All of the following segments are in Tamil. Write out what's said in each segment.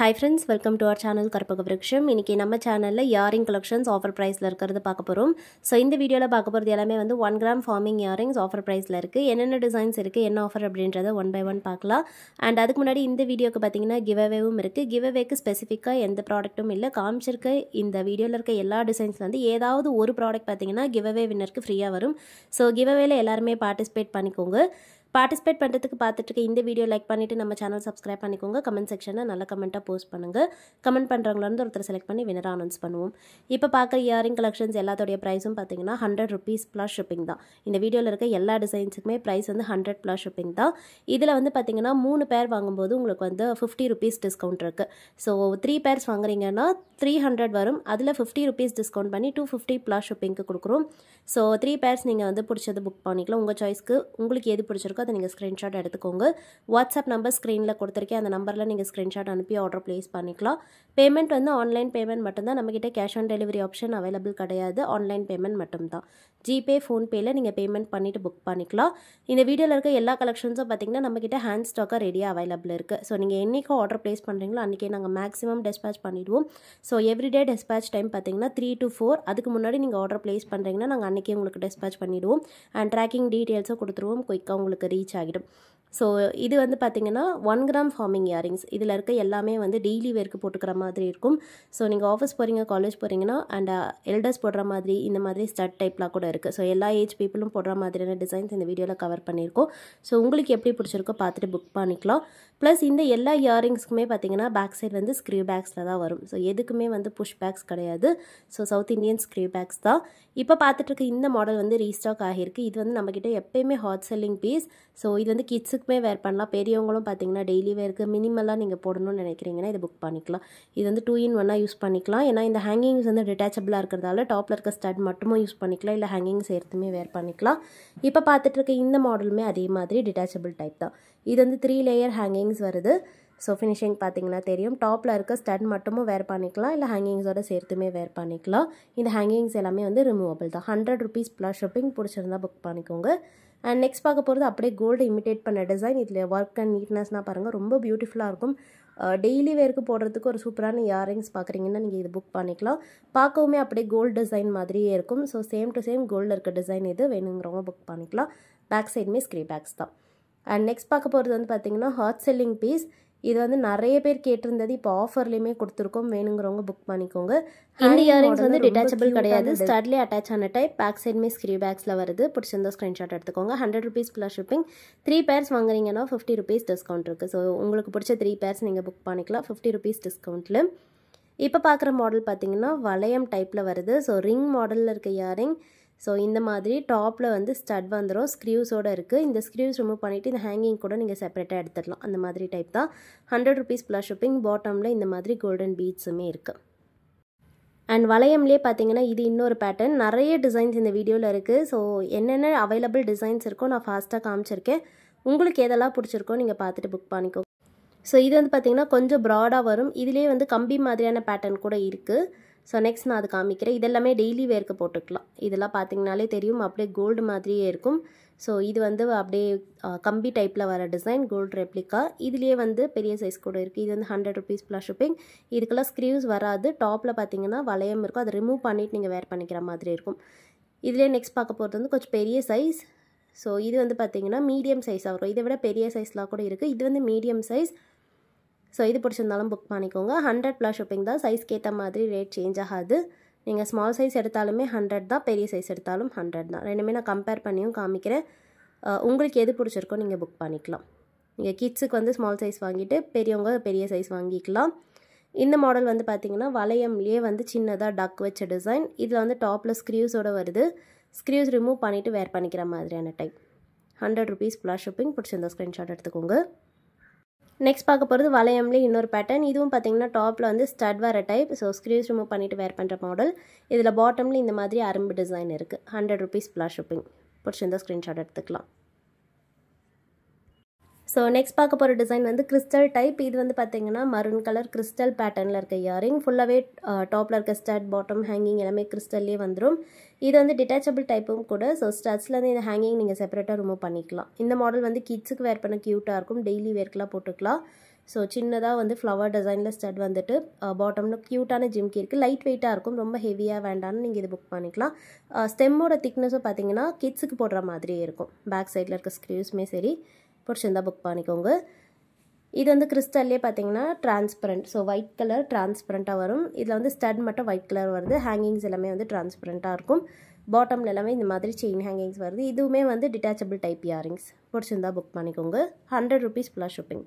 Hi friends, welcome to our channel Karpaga Vriksham. இன்னைக்கு நம்ம சேனல்ல இயரிங் கலெக்ஷன்ஸ் ஆஃபர் பிரைஸ்ல இருக்குறது பார்க்க போறோம். சோ இந்த வீடியோல பார்க்க போறது எல்லாமே வந்து 1 கிராம் ஃபார்மிங் இயரிங்ஸ் ஆஃபர் பிரைஸ்ல இருக்கு. என்னென்ன டிசைன்ஸ் இருக்கு, என்ன ஆஃபர் அப்படின்றத ஒன் பை ஒன் பார்க்கலாம். அண்ட் அதுக்கு முன்னாடி இந்த வீடியோக்கு பாத்தீங்கன்னா கிவ் அவேவும் இருக்கு. கிவ் அவேக்கு ஸ்பெசிஃபிக்கா எந்த ப்ராடக்ட்டும் இல்ல. காமிச்சிருக்க இந்த வீடியோல இருக்க எல்லா டிசைன்ஸ்ல வந்து ஏதாவது ஒரு ப்ராடக்ட் பாத்தீங்கன்னா கிவ் அவே வின்னருக்கு ஃப்ரீயா வரும். சோ கிவ் அவேல எல்லாரும் பார்ட்டிசிபேட் பண்ணிக்கோங்க. பார்ட்டிசிபேட் பண்ணுறதுக்கு பார்த்துட்டு இருக்க இந்த வீடியோ லைக் பண்ணிவிட்டு நம்ம சேனல் சப்ஸ்கிரைப் பண்ணிக்கோங்க. கமெண்ட் செக்ஷனில் நல்ல கமெண்ட்டாக போஸ்ட் பண்ணுங்கள். கமெண்ட் பண்ணுறவங்களருந்து ஒருத்தர் செலக்ட் பண்ணி வினராக அனௌன்ஸ் பண்ணுவோம். இப்போ பார்க்குற இயரிங் கலெக்ஷன்ஸ் எல்லாத்தோடைய ப்ரைஸும் பார்த்தீங்கன்னா 100 rupees ப்ளஸ் ஷிப்பிங் தான். இந்த வீடியோவில் இருக்க எல்லா டிசைன்ஸுக்குமே ப்ரைஸ் வந்து 100 ப்ளஸ் ஷிப்பிங் தான். இதில் வந்து பார்த்தீங்கன்னா 3 பேர் வாங்கும்போது உங்களுக்கு வந்து 50 rupees டிஸ்கவுண்ட் இருக்குது. ஸோ 3 பேர்ஸ் வாங்குறீங்கன்னா 300 வரும். அதில் 50 rupees டிஸ்கவுண்ட் பண்ணி 250 ப்ளஸ் ஷிப்பிங்க்கு கொடுக்குறோம். ஸோ 3 பேர்ஸ் நீங்கள் வந்து பிடிச்சது புக் பண்ணிக்கலாம். உங்கள் சாய்ஸ்க்கு உங்களுக்கு எது பிடிச்சிருக்கோ அதை நீங்கள் ஸ்க்ரீன்ஷாட் எடுத்துக்கோங்க. வாட்ஸ்அப் நம்பர் ஸ்க்ரீனில் கொடுத்துருக்கேன். அந்த நம்பரில் நீங்கள் ஸ்க்ரீன்ஷாட் அனுப்பி ஆர்டர் ப்ளேஸ் பண்ணிக்கலாம். பேமெண்ட் வந்து ஆன்லைன் பேமெண்ட் மட்டும்தான். நம்மக்கிட்ட cash on delivery option available கிடையாது. ஆன்லைன் பேமெண்ட் மட்டும்தான். ஜிபே, ஃபோன்பேயில் நீங்கள் பேமெண்ட் பண்ணிவிட்டு புக் பண்ணிக்கலாம். இந்த வீடியோவில் இருக்க எல்லா கலெக்ஷன்ஸும் பார்த்தீங்கன்னா நம்மக்கிட்ட ஹேண்ட் ஸ்டாக்காக ரெடியாக அவைலபிள் இருக்குது. ஸோ நீங்கள் என்றைக்கோ ஆர்டர் ப்ளேஸ் பண்ணுறீங்களோ அன்றைக்கே நாங்கள் மேக்ஸிமம் டெஸ்பேச் பண்ணிவிடுவோம். ஸோ எவ்ரிடே டெஸ்பேச் டைம் பார்த்தீங்கன்னா 3 to 4. அதுக்கு முன்னாடி நீங்கள் ஆர்டர் ப்ளேஸ் பண்ணுறீங்கன்னா நாங்கள் அன்றைக்கே உங்களுக்கு டெஸ்பேச் பண்ணிவிடுவோம். அண்ட் ட்ராக்கிங் டீட்டெயில்ஸும் கொடுத்துருவோம். குயிக்காக உங்களுக்கு ரீச் ஆகிடும். ஸோ இது வந்து பார்த்தீங்கன்னா 1 கிராம் ஃபார்மிங் இயரிங்ஸ். இதில் இருக்க எல்லாமே வந்து டெய்லி வேர்க்கு போட்டுக்கிற மாதிரி இருக்கும். ஸோ நீங்கள் ஆஃபீஸ் போகிறீங்க, காலேஜ் போகிறீங்கன்னா அண்ட் எல்டர்ஸ் போடுற மாதிரி இந்த மாதிரி ஸ்டட் டைப்லாம் கூட இருக்குது. ஸோ எல்லா ஏஜ் பீப்புளும் போடுற மாதிரியான டிசைன்ஸ் இந்த வீடியோவில் கவர் பண்ணியிருக்கோம். ஸோ உங்களுக்கு எப்படி பிடிச்சிருக்கோ பார்த்துட்டு புக் பண்ணிக்கலாம். ப்ளஸ் இந்த எல்லா இயரிங்ஸ்க்குமே பார்த்தீங்கன்னா பேக் சைடு வந்து ஸ்க்ரீவ் பேக்ஸில் தான் வரும். ஸோ எதுக்குமே வந்து புஷ் பேக்ஸ் கிடையாது. So south Indian screw backs தான். இப்போ பார்த்துட்டு இருக்க இந்த மாடல் வந்து ரீஸ்டாக் ஆகியிருக்கு. இது வந்து நம்மக்கிட்ட எப்பயுமே ஹாட் செல்லிங் பீஸ். ஸோ இது வந்து கிட்ஸுக்குமே வேர் பண்ணலாம். பெரியவங்களும் பார்த்தீங்கன்னா டெய்லி வேருக்கு மினிமலாக நீங்கள் போடணும்னு நினைக்கிறீங்கன்னா இது புக் பண்ணிக்கலாம். இது வந்து 2 in 1 யூஸ் பண்ணிக்கலாம். ஏன்னா இந்த ஹேங்கிங்ஸ் வந்து டிட்டாச்சபிளாக இருக்கிறதால டாப்பில் இருக்க ஸ்டட் மட்டும் யூஸ் பண்ணிக்கலாம். இல்லை ஹேங்கிங்ஸ் எடுத்துமே வேர் பண்ணிக்கலாம். இப்போ பார்த்துட்டு இருக்க இந்த மாடலுமே அதே மாதிரி டிட்டாச்சபிள் டைப் தான். இது வந்து 3 லேயர் ஹேங்கிங்ஸ் வருது. ஸோ ஃபினிஷிங் பார்த்தீங்கன்னா தெரியும். டாப்பில் இருக்க ஸ்டட் மட்டுமும் வேர் பண்ணிக்கலாம். இல்லை ஹேங்கிங்ஸோட சேர்த்துமே வேர் பண்ணிக்கலாம். இந்த ஹேங்கிங்ஸ் எல்லாமே வந்து ரிமூவபிள் தான். 100 rupees ப்ளஸ் ஷிப்பிங். பிடிச்சிருந்தா புக் பண்ணிக்கோங்க. அண்ட் நெக்ஸ்ட் பார்க்க போகிறது அப்படியே கோல்டு இமிட்டேட் பண்ண டிசைன். இதில் ஒர்க் அண்ட் நீட்னஸ்னால் பாருங்கள், ரொம்ப பியூட்டிஃபுல்லாக இருக்கும். டெய்லி வேருக்கு போடுறதுக்கு ஒரு சூப்பரான இயரிங்ஸ் பார்க்குறீங்கன்னா நீங்கள் இது புக் பண்ணிக்கலாம். பார்க்கவுமே அப்படியே கோல்டு டிசைன் மாதிரியே இருக்கும். ஸோ சேம் டு சேம் கோல்டில் இருக்க டிசைன் இது வேணுங்கிறவங்க புக் பண்ணிக்கலாம். பேக் சைடுமே ஸ்க்ரீ பேக்ஸ் தான். அண்ட் நெக்ஸ்ட் பார்க்க போகிறது வந்து பார்த்தீங்கன்னா ஹாட் செல்லிங் பீஸ். இது வந்து நிறைய பேர் கேட்டிருந்தது. இப்போ ஆஃபர்லேயுமே கொடுத்துருக்கோம். வேணுங்கிறவங்க புக் பண்ணிக்கோங்க. இந்த இயரிங்ஸ் வந்து டிட்டாச்சபிள் கிடையாது. ஸ்டட்லேயே அட்டாச் ஆன டைப். பேக் சைடுமே ஸ்க்ரீ பேக்ஸில் வருது. பிடிச்சிருந்தா ஸ்க்ரீன்ஷாட் எடுத்துக்கோங்க. 100 rupees ப்ளஸ் ஷிப்பிங். 3 பேர்ஸ் வாங்குறீங்கன்னா 50 rupees டிஸ்கவுண்ட் இருக்குது. ஸோ உங்களுக்கு பிடிச்ச 3 பேர்ஸ் நீங்கள் புக் பண்ணிக்கலாம் 50 rupees டிஸ்கவுண்ட்டில். இப்போ பார்க்குற மாடல் பார்த்தீங்கன்னா வளையம் டைப்பில் வருது. ஸோ ரிங் மாடலில் இருக்க இயரிங். ஸோ இந்த மாதிரி டாப்பில் வந்து ஸ்டட் வந்துடும். ஸ்க்ரீவ்ஸோடு இருக்குது. இந்த ஸ்க்ரீவ்ஸ் ரிமூவ் பண்ணிவிட்டு இந்த ஹேங்கிங் கூட நீங்கள் செப்பரேட்டாக எடுத்துடலாம். அந்த மாதிரி டைப் தான். 100 rupees ப்ளஸ் ஷிப்பிங். பாட்டமில் இந்த மாதிரி கோல்டன் பீட்ஸுமே இருக்குது. அண்ட் வளையம்லேயே பார்த்தீங்கன்னா இது இன்னொரு பேட்டர்ன். நிறைய டிசைன்ஸ் இந்த வீடியோவில் இருக்குது. ஸோ என்னென்ன அவைலபிள் டிசைன்ஸ் இருக்கோ நான் ஃபாஸ்ட்டாக காமிச்சிருக்கேன். உங்களுக்கு எதெல்லாம் பிடிச்சிருக்கோ நீங்கள் பார்த்துட்டு புக் பண்ணிக்கோ. ஸோ இது வந்து பார்த்தீங்கன்னா கொஞ்சம் ப்ராடாக வரும். இதிலே வந்து கம்பி மாதிரியான பேட்டர்ன் கூட இருக்குது. ஸோ நெக்ஸ்ட் நான் அது காமிக்கிறேன். இதெல்லாமே டெய்லி வேர்க்கு போட்டுக்கலாம். இதெல்லாம் பார்த்தீங்கனாலே தெரியும், அப்படியே கோல்டு மாதிரியே இருக்கும். ஸோ இது வந்து அப்படியே கம்பி டைப்பில் வர டிசைன், கோல்டு ரெப்ளிகா. இதுலேயே வந்து பெரிய சைஸ் கூட இருக்குது. இது வந்து 100 rupees ப்ளஸ் ஷிப்பிங். இதுக்கெல்லாம் ஸ்க்ரீவ்ஸ் வராது. டாப்பில் பார்த்தீங்கன்னா வளையம் இருக்கும். அதை ரிமூவ் பண்ணிவிட்டு நீங்கள் வேர் பண்ணிக்கிற மாதிரி இருக்கும். இதுலேயே நெக்ஸ்ட் பார்க்க போகிறது வந்து கொஞ்சம் பெரிய சைஸ். ஸோ இது வந்து பார்த்தீங்கன்னா மீடியம் சைஸாக வரும். இதை விட பெரிய சைஸ்லாம் கூட இருக்குது. இது வந்து மீடியம் சைஸ். ஸோ இது பிடிச்சிருந்தாலும் புக் பண்ணிக்கோங்க. 100 ப்ளஸ் ஷிப்பிங் தான். சைஸ்க்கு ஏற்ற மாதிரி ரேட் சேஞ்ச் ஆகாது. நீங்கள் ஸ்மால் சைஸ் எடுத்தாலுமே 100 தான், பெரிய சைஸ் எடுத்தாலும் 100 தான். ரெண்டுமே நான் கம்பேர் பண்ணியும் காமிக்கிறேன். உங்களுக்கு எது பிடிச்சிருக்கோ நீங்கள் புக் பண்ணிக்கலாம். நீங்கள் கிட்ஸுக்கு வந்து ஸ்மால் சைஸ் வாங்கிட்டு பெரியவங்க பெரிய சைஸ் வாங்கிக்கலாம். இந்த மாடல் வந்து பார்த்தீங்கன்னா வளையம்லேயே வந்து சின்னதாக டக் வச்ச டிசைன். இதில் வந்து டாப்பில் ஸ்க்ரீவ்ஸோடு வருது. ஸ்க்ரீவ்ஸ் ரிமூவ் பண்ணிவிட்டு வேர் பண்ணிக்கிற மாதிரியான டைப். 100 rupees plus shipping. பிடிச்சிருந்தா ஸ்க்ரீன்ஷாட் எடுத்துக்கோங்க. நெக்ஸ்ட் பார்க்க போகிறது வளையம்லேயே இன்னொரு பேட்டர்ன். இதுவும் பார்த்தீங்கன்னா டாப்பில் வந்து ஸ்டட் வர டைப். ஸோ ஸ்க்ரீவ்ஸ் ரிமூவ் பண்ணிவிட்டு வேர் பண்ணுற மாடல். இதில் பாட்டமில் இந்த மாதிரி அரும்பு டிசைன் இருக்குது. 100 rupees ப்ளஸ் ஷிப்பிங். பிடிச்சிருந்தா ஸ்க்ரீன்ஷாட் எடுத்துக்கலாம். ஸோ நெக்ஸ்ட் பார்க்க போகிற டிசைன் வந்து கிறிஸ்டல் டைப். இது வந்து பார்த்தீங்கன்னா மரூன் கலர் கிறிஸ்டல் பேட்டர்னில் இருக்க இயரிங். ஃபுல்லாகவே டாப்பில் இருக்க ஸ்டட், பாட்டம், ஹேங்கிங் எல்லாமே கிறிஸ்டல்லே வந்துடும். இது வந்து டிட்டாச்சபிள் டைப்பும் கூட. ஸோ ஸ்டட்ஸ்லேருந்து இந்த ஹேங்கிங் நீங்கள் செப்பரேட்டாக ரிமூவ் பண்ணிக்கலாம். இந்த மாடல் வந்து கிட்ஸுக்கு வேர் பண்ண க்யூட்டாக இருக்கும். டெய்லி வேர்க்கெலாம் போட்டுக்கலாம். ஸோ சின்னதாக வந்து ஃப்ளவர் டிசைனில் ஸ்டட் வந்துட்டு பாட்டமில் க்யூட்டான ஜிம்கி இருக்குது. லைட் வெயிட்டாக இருக்கும், ரொம்ப ஹெவியாக வேண்டாம்னு நீங்கள் இது புக் பண்ணிக்கலாம். ஸ்டெம்மோட திக்னஸும் பார்த்தீங்கன்னா கிட்ஸுக்கு போடுற மாதிரியே இருக்கும். பேக் சைடில் இருக்க ஸ்க்ரீவ்ஸுமே சரி, பிடிச்சிருந்தா புக் பண்ணிக்கோங்க. இது வந்து கிறிஸ்டல்லே பார்த்தீங்கன்னா டிரான்ஸ்பரண்ட், ஸோ ஒயிட் கலர் டிரான்ஸ்பரண்ட்டாக வரும். இதில் வந்து ஸ்டட் மட்டும் ஒயிட் கலர் வருது. ஹேங்கிங்ஸ் எல்லாமே வந்து டிரான்ஸ்பரண்ட்டாக இருக்கும். பாட்டமில் எல்லாமே இந்த மாதிரி செயின் ஹேங்கிங்ஸ் வருது. இதுவுமே வந்து டிட்டாச்சபிள் டைப் இயரிங்ஸ். பிடிச்சிருந்தா புக் பண்ணிக்கோங்க. 100 rupees ப்ளஸ் ஷிப்பிங்.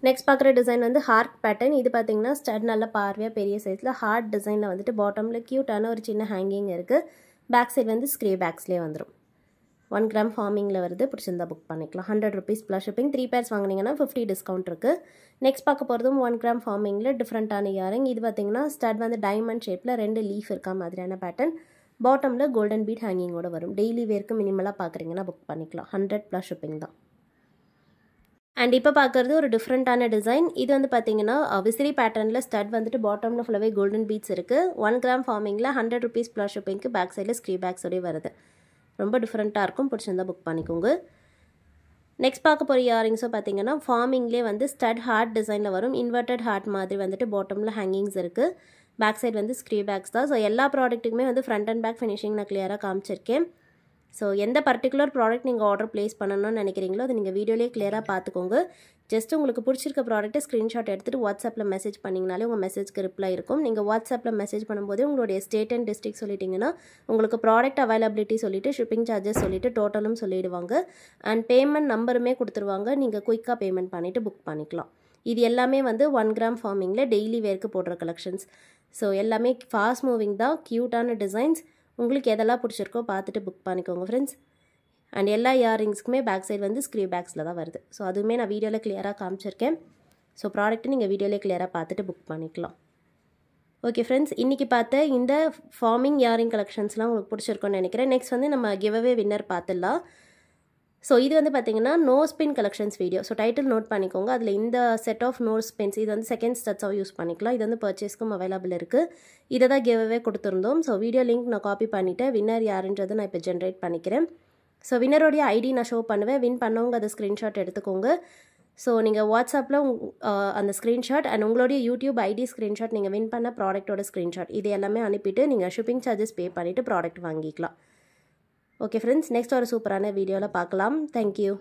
நெக்ஸ்ட் பார்க்குற டிசைன் வந்து ஹார்ட் பேட்டர்ன். இது பார்த்தீங்கன்னா ஸ்டட் நல்ல பார்வையாக பெரிய சைஸில் ஹார்ட் டிசைனில் வந்துட்டு பாட்டமில் க்யூட்டான ஒரு சின்ன ஹேங்கிங் இருக்குது. பேக் சைடு வந்து ஸ்க்ரே பேக்ஸ்லேயே வந்துடும். 1 gram ஃபார்மிங்கில் வருது. பிடிச்சிருந்தா புக் பண்ணிக்கலாம். 100 rupees ப்ளஸ் ஷிப்பிங். 3 pairs வாங்கினீங்கன்னா 50 டிஸ்கவுண்ட் இருக்குது. நெக்ஸ்ட் பார்க்க போகிறதும் 1 gram ஃபார்மிங்கில் டிஃப்ரெண்ட்டான இயரிங். இது பார்த்தீங்கன்னா ஸ்டட் வந்து டைமண்ட் ஷேப்பில் 2 லீஃப் இருக்கா மாதிரியான பேட்டர்ன். பாட்டமில் கோல்டன் பீட் ஹேங்கிங்கோட வரும். டெய்லி வேர்க்கு மினிமலாக பார்க்குறீங்கன்னா புக் பண்ணிக்கலாம். 100 ப்ளஸ் ஷிப்பிங் தான். அண்ட் இப்போ பார்க்குறது ஒரு டிஃப்ரெண்ட்டான டிசைன். இது வந்து பார்த்தீங்கன்னா விசிறி பேட்டர்னில் ஸ்டட் வந்துட்டு பாட்டமில் ஃபுல்லாகவே கோல்டன் பீட்ஸ் இருக்குது. 1 gram ஃபார்மிங்கில் 100 rupees ப்ளஸ் ஷிப்பிங்க்கு பேக் சைடில் ஸ்க்ரீ பேக்ஸோடய வருது. ரொம்ப டிஃப்ரெண்ட்டாக இருக்கும். பிடிச்சிருந்தா புக் பண்ணிக்கோங்க. நெக்ஸ்ட் பார்க்க போகிற இயரிங்ஸும் பார்த்தீங்கன்னா ஃபார்மிங்லேயே வந்து ஸ்டட் ஹார்ட் டிசைனில் வரும். இன்வெர்டட் ஹார்ட் மாதிரி வந்துட்டு பாட்டமில் ஹேங்கிங்ஸ் இருக்குது. பேக் சைடு வந்து ஸ்க்ரீ பேக்ஸ் தான். ஸோ எல்லா ப்ராடக்ட்டுக்குமே வந்து ஃப்ரண்ட் அண்ட் பேக் ஃபினிஷிங் நான் கிளியராக காமிச்சிருக்கேன். ஸோ எந்த பர்டிகுலர் ப்ராடக்ட் நீங்கள் ஆர்டர் ப்ளேஸ் பண்ணணும்னு நினைக்கிறீங்களோ அது நீங்கள் வீடியோலேயே கிளியராக பார்த்துக்கோங்க. ஜஸ்ட் உங்களுக்கு பிடிச்சிருக்க ப்ராடக்ட்டை ஸ்க்ரீன்ஷாட் எடுத்துகிட்டு வாட்ஸ்அப்பில் மெசேஜ் பண்ணிங்கனாலே உங்கள் மெசேஜ்க்கு ரிப்ளை இருக்கும். நீங்கள் வாட்ஸ்அப்பில் மெசேஜ் பண்ணும்போது உங்களுடைய ஸ்டேட் அண்ட் டிஸ்ட்ரிக்ட் சொல்லிட்டீங்கன்னா உங்களுக்கு ப்ராடக்ட் அவைலபிலிட்டி சொல்லிவிட்டு ஷிப்பிங் சார்ஜஸ் சொல்லிவிட்டு டோட்டலும் சொல்லிடுவாங்க. அண்ட் பேமெண்ட் நம்பருமே கொடுத்துருவாங்க. நீங்கள் குயிக்காக பேமெண்ட் பண்ணிவிட்டு புக் பண்ணிக்கலாம். இது எல்லாமே வந்து 1 gram ஃபார்மிங்கில் டெய்லி வேர்க்கு போடுற கலெக்ஷன்ஸ். ஸோ எல்லாமே ஃபாஸ்ட் மூவிங் தான், க்யூட்டான டிசைன்ஸ். உங்களுக்கு எதெல்லாம் பிடிச்சிருக்கோ பார்த்துட்டு புக் பண்ணிக்கோங்க ஃப்ரெண்ட்ஸ். அண்ட் எல்லா இயரிங்ஸ்க்குமே பேக் சைடு வந்து ஸ்க்ரீ பேக்ஸில் தான் வருது. ஸோ அதுவுமே நான் வீடியோவில் கிளியராக காமிச்சிருக்கேன். ஸோ ப்ராடக்ட்டு நீங்கள் வீடியோவில் கிளியராக பார்த்துட்டு புக் பண்ணிக்கலாம். ஓகே ஃப்ரெண்ட்ஸ், இன்றைக்கி பார்த்த இந்த ஃபார்மிங் இயரிங் கலெக்ஷன்ஸ்லாம் உங்களுக்கு பிடிச்சிருக்கோன்னு நினைக்கிறேன். நெக்ஸ்ட் வந்து நம்ம கிவ்அவே வின்னர் பார்த்துடலாம். ஸோ இது வந்து பார்த்தீங்கன்னா nose pin collections video. So title note பண்ணிக்கோங்க. அதில் இந்த செட் ஆஃப் நோஸ் பின்ஸ் இது வந்து செகண்ட் ஸ்டட்ஸாக யூஸ் பண்ணிக்கலாம். இது வந்து பர்ச்சேஸ்க்கும் அவைலபிள் இருக்குது. இதை தான் கிவ்அவே கொடுத்துருந்தோம். ஸோ வீடியோ லிங்க் நான் காப்பி பண்ணிவிட்டேன். வின்னர் யாருன்றது நான் இப்போ ஜென்ரேட் பண்ணிக்கிறேன். ஸோ வின்னரோடைய ஐடி நான் ஷோ பண்ணுவேன். வின் பண்ணவங்க அதை ஸ்க்ரீன்ஷாட் எடுத்துக்கோங்க. ஸோ நீங்கள் வாட்ஸ்அப்பில் அந்த ஸ்க்ரீன்ஷாட் அண்ட் உங்களுடைய யூடியூப் ஐடி ஸ்க்ரீன்ஷாட், நீங்கள் வின் பண்ண ப்ராடக்ட்டோட ஸ்க்ரீன்ஷாட் இது எல்லாமே அனுப்பிட்டு நீங்கள் ஷிப்பிங் சார்ஜஸ் பே பண்ணிவிட்டு ப்ராடக்ட் வாங்கிக்கலாம். ஓகே ஃப்ரெண்ட்ஸ், நெக்ஸ்ட் ஒரு சூப்பரான வீடியோவில் பார்க்கலாம். தேங்க்யூ.